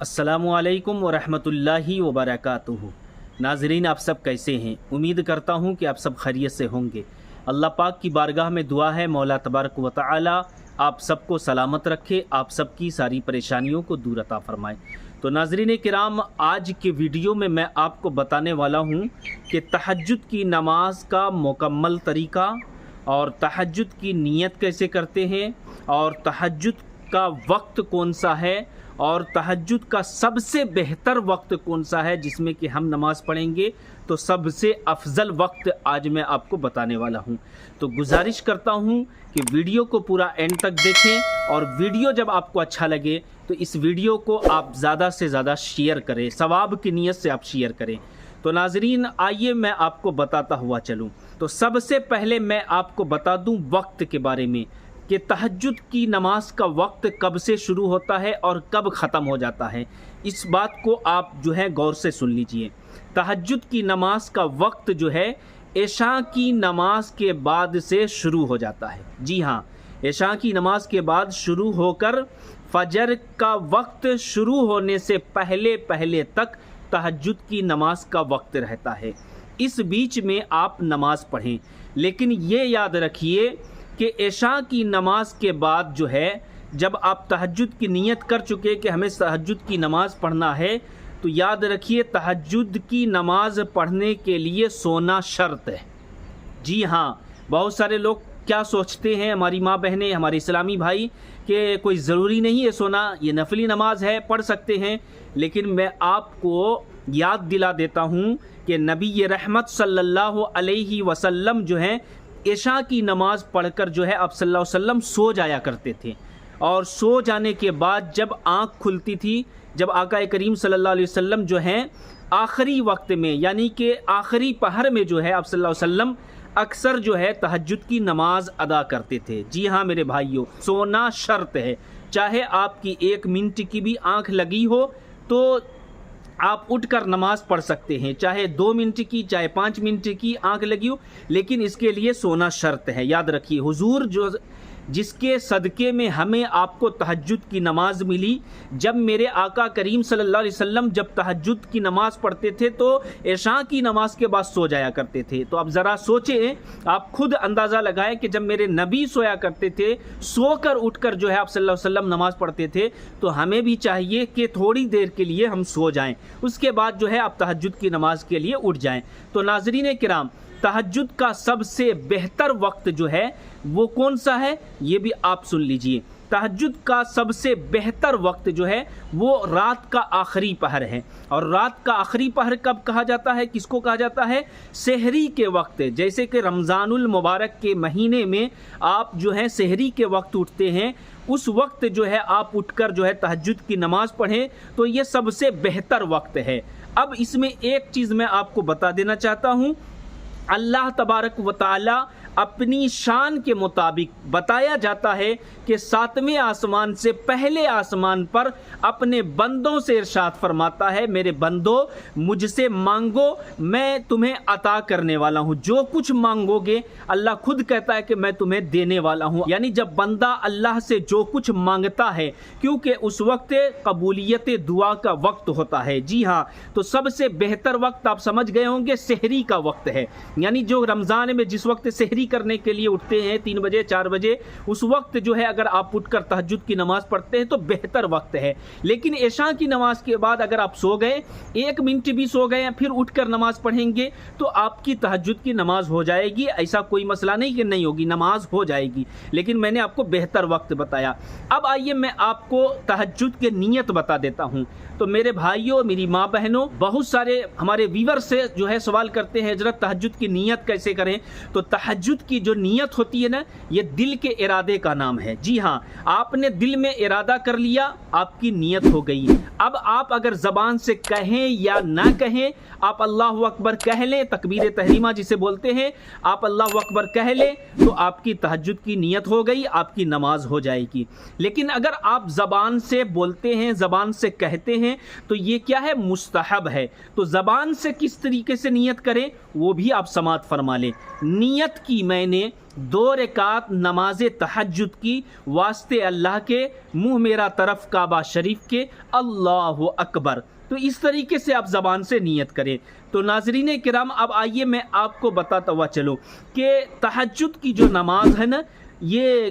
अस्सलामु अलैकुम वरहमत ल्लाहि वबरकातुहू। नाज़रीन, आप सब कैसे हैं? उम्मीद करता हूँ कि आप सब खैरियत से होंगे। अल्लाह पाक की बारगाह में दुआ है, मौला तबारक व तआला आप सबको सलामत रखे, आप सबकी सारी परेशानियों को दूर अता फरमाए। तो नाज़रीन किराम, आज के वीडियो में मैं आपको बताने वाला हूँ कि तहज्जुद की नमाज का मुकम्मल तरीका और तहज्जुद की नीयत कैसे करते हैं और तहज्जुद का वक्त कौन सा है और तहज्जुद का सबसे बेहतर वक्त कौन सा है जिसमें कि हम नमाज़ पढ़ेंगे। तो सबसे अफजल वक्त आज मैं आपको बताने वाला हूं। तो गुजारिश करता हूं कि वीडियो को पूरा एंड तक देखें और वीडियो जब आपको अच्छा लगे तो इस वीडियो को आप ज़्यादा से ज़्यादा शेयर करें, सवाब की नीयत से आप शेयर करें। तो नाज़रीन, आइए मैं आपको बताता हुआ चलूं। तो सबसे पहले मैं आपको बता दूं वक्त के बारे में कि तहज्जुद की नमाज का वक्त कब से शुरू होता है और कब ख़त्म हो जाता है। इस बात को आप जो है गौर से सुन लीजिए। तहज्जुद की नमाज का वक्त जो है इशा की नमाज के बाद से शुरू हो जाता है। जी हाँ, इशा की नमाज के बाद शुरू होकर फजर का वक्त शुरू होने से पहले पहले तक तहज्जुद की नमाज का वक्त रहता है। इस बीच में आप नमाज पढ़ें, लेकिन ये याद रखिए कि इशा की नमाज के बाद जो है, जब आप तहज्जुद की नीयत कर चुके कि हमें तहज्जुद की नमाज पढ़ना है, तो याद रखिए तहज्जुद की नमाज पढ़ने के लिए सोना शर्त है। जी हाँ, बहुत सारे लोग क्या सोचते हैं, हमारी माँ बहनें, हमारे इस्लामी भाई, कि कोई ज़रूरी नहीं है सोना, ये नफली नमाज है, पढ़ सकते हैं। लेकिन मैं आपको याद दिला देता हूँ कि नबी रहमत सल्लल्लाहु अलैहि वसल्लम जो हैं इशा की नमाज पढ़कर जो है आप सल्लल्लाहु अलैहि वसल्लम सो जाया करते थे। और सो जाने के बाद जब आँख खुलती थी, जब आका करीम सल्लल्लाहु अलैहि वसल्लम जो हैं आखिरी वक्त में, यानी कि आखिरी पहर में जो है आप सल्लल्लाहु अलैहि वसल्लम अक्सर जो है तहज्जुद की नमाज अदा करते थे। जी हाँ मेरे भाइयों, सोना शर्त है। चाहे आपकी 1 मिनट की भी आँख लगी हो तो आप उठकर नमाज पढ़ सकते हैं, चाहे 2 मिनट की, चाहे 5 मिनट की आंख लगी हो, लेकिन इसके लिए सोना शर्त है। याद रखिए, हुजूर जो जिसके सदक़े में हमें आपको तहज्जुद की नमाज मिली, जब मेरे आका करीम सल्लल्लाहु अलैहि वसल्लम जब तहज्जुद की नमाज पढ़ते थे तो इशा की नमाज के बाद सो जाया करते थे। तो अब ज़रा सोचें, आप खुद अंदाज़ा लगाएं कि जब मेरे नबी सोया करते थे, सोकर उठकर जो है आप सल्लल्लाहु अलैहि वसल्लम नमाज पढ़ते थे, तो हमें भी चाहिए कि थोड़ी देर के लिए हम सो जाएँ, उसके बाद जो है आप तहज्जुद की नमाज के लिए उठ जाएँ। तो नाज़रीन किराम, तहज्जुद का सबसे बेहतर वक्त जो है वो कौन सा है, ये भी आप सुन लीजिए। तहज्जुद का सबसे बेहतर वक्त जो है वो रात का आखिरी पहर है। और रात का आखिरी पहर कब कहा जाता है, किसको कहा जाता है? सहरी के वक्त। जैसे कि रमज़ानुल मुबारक के महीने में आप जो है सहरी के वक्त उठते हैं, उस वक्त जो है आप उठकर जो है तहज्जुद की नमाज पढ़ें, तो ये सबसे बेहतर वक्त है। अब इसमें एक चीज़ मैं आपको बता देना चाहता हूँ। अल्लाह तबारक व तआला अपनी शान के मुताबिक बताया जाता है कि 7वें आसमान से पहले आसमान पर अपने बंदों से इरशाद फरमाता है, मेरे बंदो मुझसे मांगो, मैं तुम्हें अता करने वाला हूँ। जो कुछ मांगोगे अल्लाह खुद कहता है कि मैं तुम्हें देने वाला हूँ। यानी जब बंदा अल्लाह से जो कुछ मांगता है, क्योंकि उस वक्त कबूलियत दुआ का वक्त होता है। जी हाँ, तो सबसे बेहतर वक्त आप समझ गए होंगे सहरी का वक्त है। यानी जो रमज़ान में जिस वक्त सहरी करने के लिए उठते हैं 3 बजे 4 बजे, उस वक्त जो है अगर आप उठकर तहज्जुद की नमाज पढ़ते हैं तो बेहतर वक्त है। लेकिन इशा की नमाज के बाद अगर आप सो गए, 1 मिनट भी सो गए, फिर उठकर नमाज पढ़ेंगे तो आपकी तहज्जुद की नमाज हो जाएगी। ऐसा कोई मसला नहीं कि नहीं होगी, नमाज हो जाएगी। लेकिन मैंने आपको बेहतर वक्त बताया। अब आइए मैं आपको तहज्जुद की नीयत बता देता हूँ। तो मेरे भाइयों, मेरी माँ बहनों, बहुत सारे हमारे व्यूअर से जो है सवाल करते हैं, हजरत तहज्जुद की नीयत कैसे करें। तो तहज्जुद की जो नीयत होती है ना, ये दिल के इरादे का नाम है। जी हाँ, आपने दिल में इरादा कर लिया, आपकी नीयत हो गई। अब आप अगर ज़बान से कहें या ना कहें, आप अल्लाहु अकबर कह लें, तकबीर तहरीमा जिसे बोलते हैं, आप अल्लाहु अकबर कह लें तो आपकी तहज्जुद की नीयत हो गई, आपकी नमाज हो जाएगी। लेकिन अगर आप ज़बान से बोलते हैं, ज़बान से कहते हैं, तो ये क्या है, मुस्तहब है। तो ज़बान से किस तरीके से नीयत करें वो भी आप समात फरमा लें। नीयत की ابھی میں نے 2 رکعت نماز تہجد کی واسطے اللہ کے، منہ میرا طرف کعبہ شریف کے، اللہ اکبر۔ تو اس طریقے سے آپ زبان سے نیت کریں۔ تو ناظرین کرام، اب آئیے میں آپ کو بتاتا ہوا چلوں کہ تہجد کی جو نماز ہے نا، یہ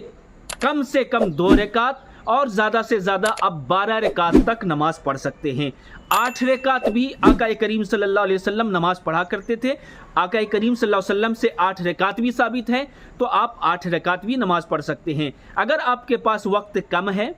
کم سے کم 2 رکعت اور زیادہ سے زیادہ آپ 12 رکعت تک نماز پڑھ سکتے ہیں۔ 8 رکعت بھی آقا کریم صلی اللہ علیہ وسلم نماز پڑھا کرتے تھے۔ آقا کریم صلی اللہ علیہ وسلم سے 8 رکعت بھی ثابت ہے، تو آپ 8 رکعت بھی نماز پڑھ سکتے ہیں۔ اگر آپ کے پاس وقت کم ہے،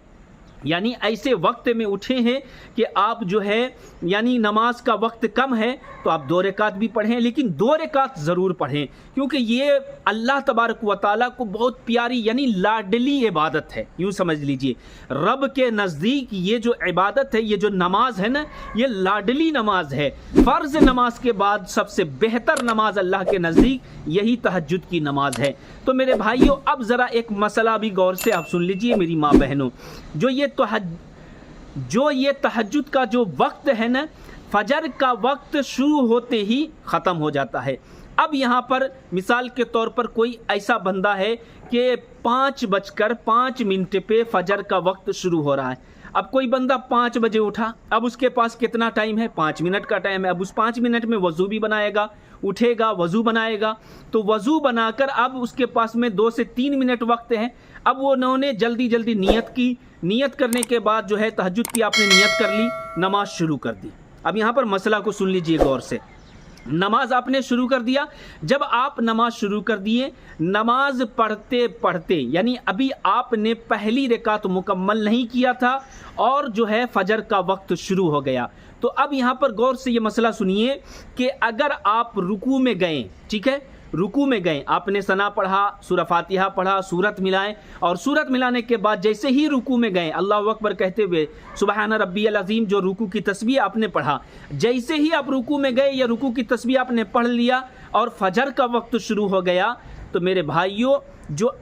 یعنی ایسے وقت میں اٹھے ہیں کہ آپ جو ہے یعنی نماز کا وقت کم ہے، تو آپ 2 رکعت بھی پڑھیں، لیکن 2 رکعت ضرور پڑھیں، کیونکہ یہ اللہ تبارک و تعالیٰ کو بہت پیاری یعنی لاڈلی عبادت ہے۔ یوں سمجھ لیجئے، رب کے نزدیک یہ جو عبادت ہے، یہ جو نماز ہے نا، یہ لاڈلی نماز ہے۔ فرض نماز کے بعد سب سے بہتر نماز اللہ کے نزدیک یہی تہجد کی نماز ہے۔ تو میرے بھائیوں، اب ذرا ایک مسئلہ بھی غور سے آپ سن لیجئے میری ماں بہنوں، جو یہ تہجد کا جو وقت ہے نا، فجر کا وقت شروع ہوتے ہی ختم ہو جاتا ہے۔ اب یہاں پر مثال کے طور پر کوئی ایسا بندہ ہے کہ 5:05 پہ فجر کا وقت شروع ہو رہا ہے۔ اب کوئی بندہ 5 بجے اٹھا، اب اس کے پاس کتنا ٹائم ہے؟ 5 منٹ کا ٹائم ہے۔ اب اس 5 منٹ میں وضو بھی بنائے گا، اٹھے گا، وضو بنائے گا، تو وضو بنا کر اب اس کے پاس میں 2 سے 3 منٹ وقت ہے۔ اب وہ انہوں نے جلدی جلدی نیت کی، نیت کرنے کے بعد جو ہے تہجد کی آپ نے نیت کر لی، نماز شروع کر دی۔ اب یہاں پر مسئلہ کو سن لیجئے غور سے، نماز آپ نے شروع کر دیا۔ جب آپ نماز شروع کر دیے، نماز پڑھتے پڑھتے یعنی ابھی آپ نے پہلی رکعت مکمل نہیں کیا تھا اور جو ہے فجر کا وقت شروع ہو گیا۔ تو اب یہاں پر غور سے یہ مسئلہ سنیے کہ اگر آپ رکوع میں گئے، ٹھیک ہے، رکوع میں گئے، آپ نے ثنا پڑھا، سورہ فاتحہ پڑھا، سورت ملائیں، اور سورت ملانے کے بعد جیسے ہی رکوع میں گئے اللہ اکبر کہتے ہوئے سبحان ربی العظیم، جو رکوع کی تسبیح آپ نے پڑھا، جیسے ہی آپ رکوع میں گئے یا رکوع کی تسبیح آپ نے پڑھ لیا اور فجر کا وقت شروع ہو گیا، تو میرے بھائیوں،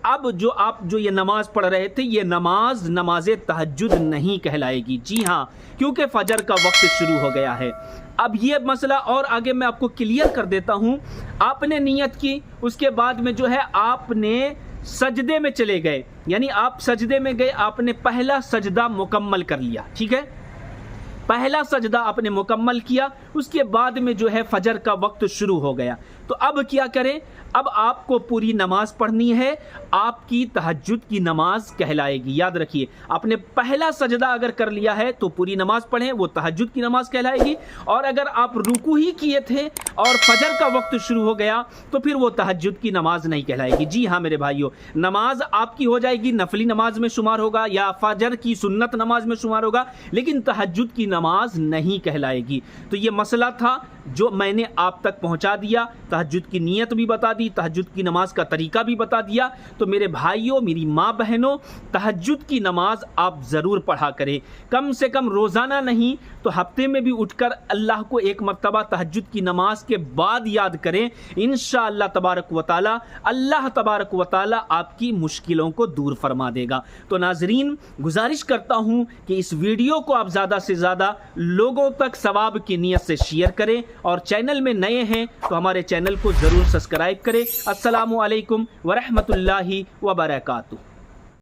آپ یہ نماز پڑھ رہے تھے، یہ نماز تہجد نہیں کہلائے گی۔ جی ہاں، کیونکہ فجر کا وقت شروع ہو گیا ہے۔ اب یہ مسئلہ اور آگے میں آپ کو کلیئر کر دیتا ہوں۔ آپ نے نیت کی، اس کے بعد میں جو ہے آپ نے سجدے میں چلے گئے، یعنی آپ سجدے میں گئے، آپ نے پہلا سجدہ مکمل کر لیا، ٹھیک ہے، پہلا سجدہ آپ نے مکمل کیا، اس کے بعد میں جو ہے فجر کا وقت شروع ہو گیا۔ تو اب کیا کریں؟ اب آپ کو پوری نماز پڑھنی ہے، آپ کی تہجد کی نماز کہلائے گی۔ یاد رکھیے، آپ نے پہلا سجدہ اگر کر لیا ہے تو پوری نماز پڑھیں، وہ تہجد کی نماز کہلائے گی، اور اگر آپ رکوع ہی کیے تھے اور فجر کا وقت شروع ہو گیا تو پھر وہ تہجد کی نماز نہیں کہلائے گی۔ جی ہاں میرے بھائیوں، نماز آپ کی ہو جائے گی، نفلی نماز میں شمار ہوگا یا فجر کی سنت نماز میں شمار ہوگا، لیکن تہجد کی نماز نہیں کہلائے گی۔ تو یہ مسئلہ تھا جو میں نے آپ تک پہنچا دیا، تہجد کی نیت بھی بتا دی، تہجد کی نماز کا طریقہ بھی بتا دیا۔ تو میرے بھائیوں، میری ماں بہنوں، تہجد کی نماز آپ ضرور پڑھا کریں، کم سے کم روزانہ نہیں تو ہفتے میں بھی اٹھ کر اللہ کو ایک مرتبہ تہجد کی نماز کے بعد یاد کریں، انشاءاللہ تبارک و تعالی اللہ تبارک و تعالی آپ کی مشکلوں کو دور فرما دے گا۔ تو ناظرین، گزارش کرتا ہوں کہ اس ویڈیو کو آپ زیادہ سے زیادہ لوگوں تک ثواب کی نیت سے شیئر کریں، اور چینل میں نئے ہیں تو ہمارے چینل کو ضرور سبسکرائب کریں۔ السلام علیکم ورحمۃ اللہ وبرکاتہ۔